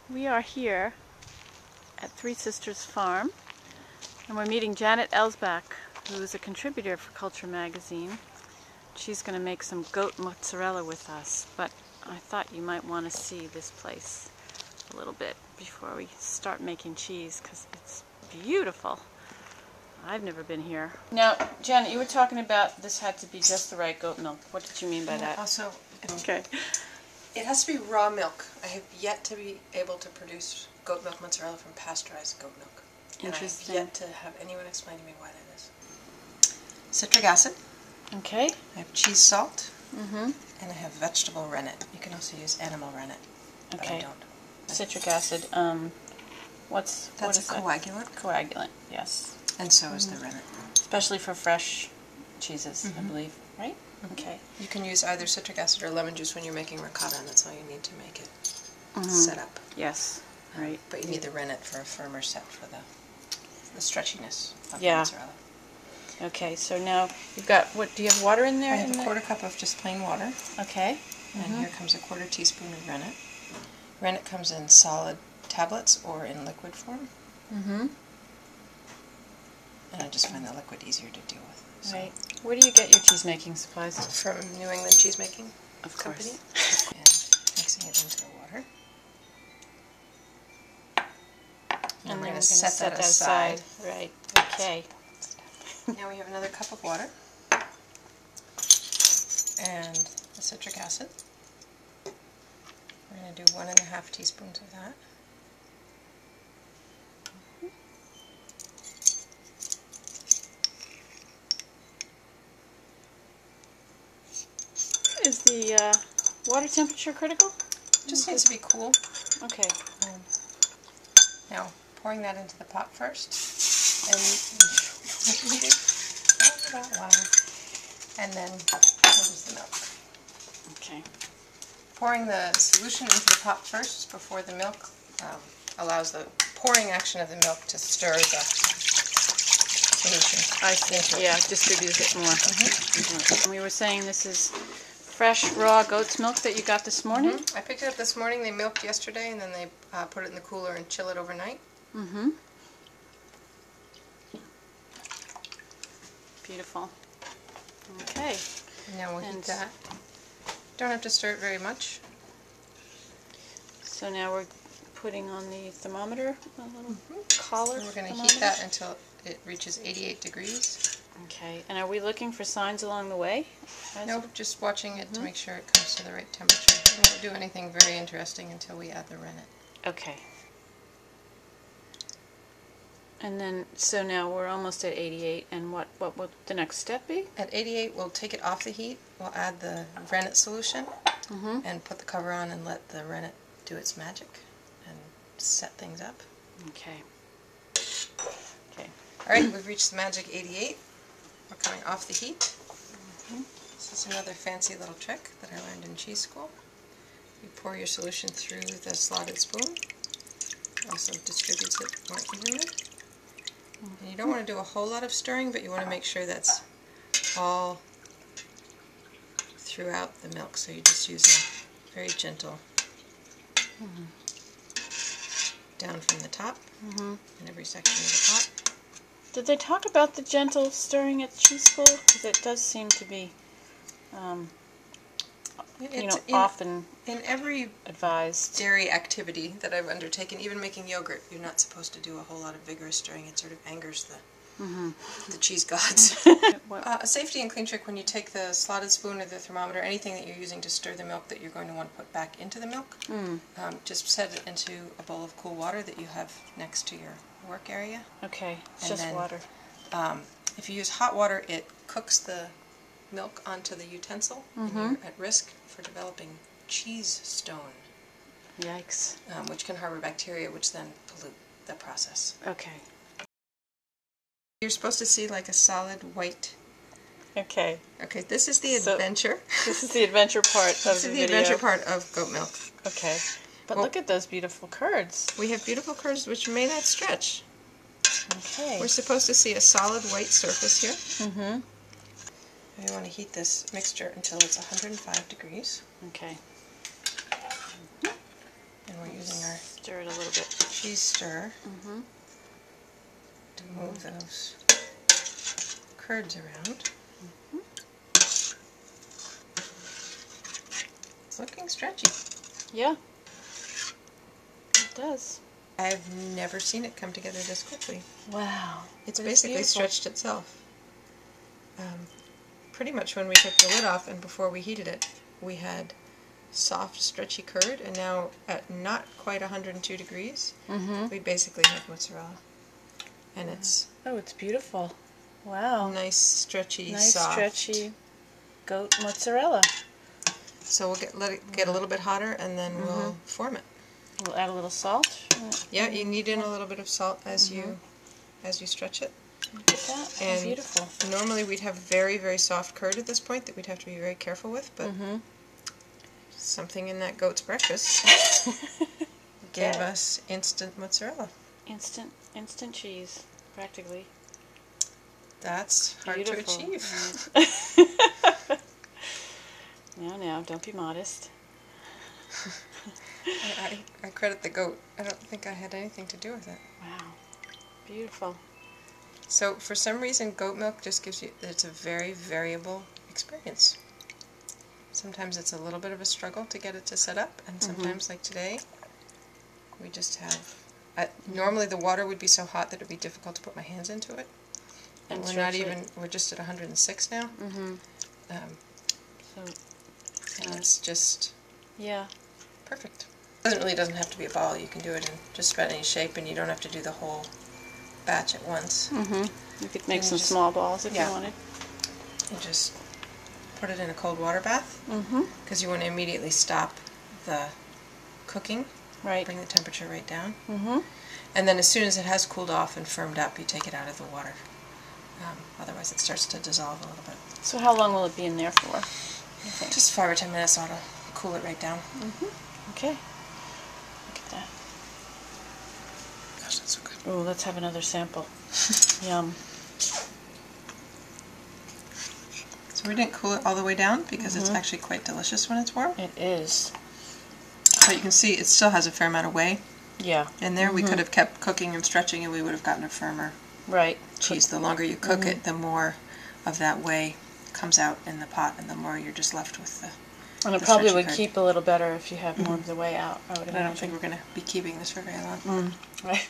We are here at Three Sisters Farm, and we're meeting Janet Elsbach, who is a contributor for Culture Magazine. She's going to make some goat mozzarella with us, but I thought you might want to see this place a little bit before we start making cheese, because it's beautiful. I've never been here. Now, Janet, you were talking about this had to be just the right goat milk. What did you mean by that? Also, Okay. it has to be raw milk. I have yet to be able to produce goat milk mozzarella from pasteurized goat milk. Interesting. And I have yet to have anyone explain to me why that is. Citric acid. Okay. I have cheese salt. Mm-hmm. And I have vegetable rennet. You can also use animal rennet, but Okay. I don't. Citric acid. What is That's a coagulant. Coagulant, yes. And so is the rennet. Especially for fresh cheeses, I believe, right? Mm-hmm. Okay. You can use either citric acid or lemon juice when you're making ricotta, and that's all you need to make it set up. Yes, right. But you need the rennet for a firmer set for the stretchiness of the Yeah. mozzarella. Okay, so now you've got, what, do you have water in there? I have a quarter cup of just plain water. Okay. And here comes a quarter teaspoon of rennet. Rennet comes in solid tablets or in liquid form. Mm-hmm. And I just find the liquid easier to deal with. So. Right. Where do you get your cheese-making supplies? From New England Cheesemaking Company. And mixing it into the water. And we're going to set that aside. Right. Okay. Now we have another cup of water. And the citric acid. We're going to do 1½ teaspoons of that. Is the water temperature critical? Just needs to be cool. Okay. Now, pouring that into the pot first, and and then here's the milk. Okay. Pouring the solution into the pot first before the milk allows the pouring action of the milk to stir the solution. I see. Yeah, distributes it more. And we were saying this is fresh, raw goat's milk that you got this morning? I picked it up this morning. They milked yesterday, and then they put it in the cooler and chill it overnight. Mm-hmm. Beautiful. Okay. Now we'll heat that. Don't have to stir it very much. So now we're putting on the thermometer, a little collar. We're going to heat that until it reaches 88 degrees. Okay. And are we looking for signs along the way? Nope, just watching it to make sure it comes to the right temperature. We won't do anything very interesting until we add the rennet. Okay. And then, so now we're almost at 88, and what will the next step be? At 88, we'll take it off the heat, we'll add the rennet solution, and put the cover on and let the rennet do its magic and set things up. Okay. Okay. Alright, we've reached the magic 88. We're coming off the heat. This is another fancy little trick that I learned in cheese school. You pour your solution through the slotted spoon. It also distributes it more evenly. And you don't want to do a whole lot of stirring, but you want to make sure that's all throughout the milk. So you just use a very gentle down from the top in every section of the pot. Did they talk about the gentle stirring at cheese school? Because it does seem to be, often in every advised. dairy activity that I've undertaken, even making yogurt, you're not supposed to do a whole lot of vigorous stirring. It sort of angers the cheese gods. A safety and clean trick: when you take the slotted spoon or the thermometer, anything that you're using to stir the milk that you're going to want to put back into the milk, just set it into a bowl of cool water that you have next to your work area. Okay, it's And just then, water. If you use hot water, it cooks the milk onto the utensil, and you're at risk for developing cheese stone. Yikes. Which can harbor bacteria, which then pollute the process. Okay. You're supposed to see like a solid white. Okay. Okay, this is the adventure. This is the adventure part of This the is the video. adventure part of goat milk. Okay. But Well, look at those beautiful curds. We have beautiful curds which may not stretch. Okay. We're supposed to see a solid white surface here. We want to heat this mixture until it's 105 degrees. Okay. And we're using our stir it a little bit. cheese stir to move those curds around. It's looking stretchy. Yeah, it does. I've never seen it come together this quickly. Wow. It's basically stretched itself. Pretty much when we took the lid off and before we heated it, we had soft, stretchy curd, and now at not quite 102 degrees, we basically have mozzarella. And it's... Oh, it's beautiful. Wow. Nice, stretchy, nice, soft. stretchy goat mozzarella. So we'll let it get a little bit hotter, and then we'll form it. We'll add a little salt. Yeah, you need in a little bit of salt as you stretch it. Look at that. And beautiful. Normally we'd have very, very soft curd at this point that we'd have to be very careful with, but something in that goat's breakfast gave us instant mozzarella. Instant cheese, practically. That's hard to achieve. No, don't be modest. I credit the goat. I don't think I had anything to do with it. Wow. Beautiful. So for some reason goat milk just gives you, it's a very variable experience. Sometimes it's a little bit of a struggle to get it to set up, and sometimes like today we just have, normally the water would be so hot that it would be difficult to put my hands into it. And we're not even, we're just at 106 now. And it's just perfect. It really doesn't have to be a ball. You can do it in just about any shape, and you don't have to do the whole batch at once. You could make some small balls if you wanted. You just put it in a cold water bath, because you want to immediately stop the cooking, bring the temperature right down. And then as soon as it has cooled off and firmed up, you take it out of the water. Otherwise it starts to dissolve a little bit. So how long will it be in there for? Just 5 or 10 minutes ought to cool it right down. Okay. Look at that. Gosh, that's so good. Oh, let's have another sample. Yum. So we didn't cool it all the way down because it's actually quite delicious when it's warm. It is. But you can see it still has a fair amount of whey. Yeah. In there we could have kept cooking and stretching and we would have gotten a firmer cheese. The longer you cook it, the more of that whey comes out in the pot, and the more you're just left with the And it probably would keep a little better if you have more of the whey out, I would imagine. I don't think we're going to be keeping this for very long. Right.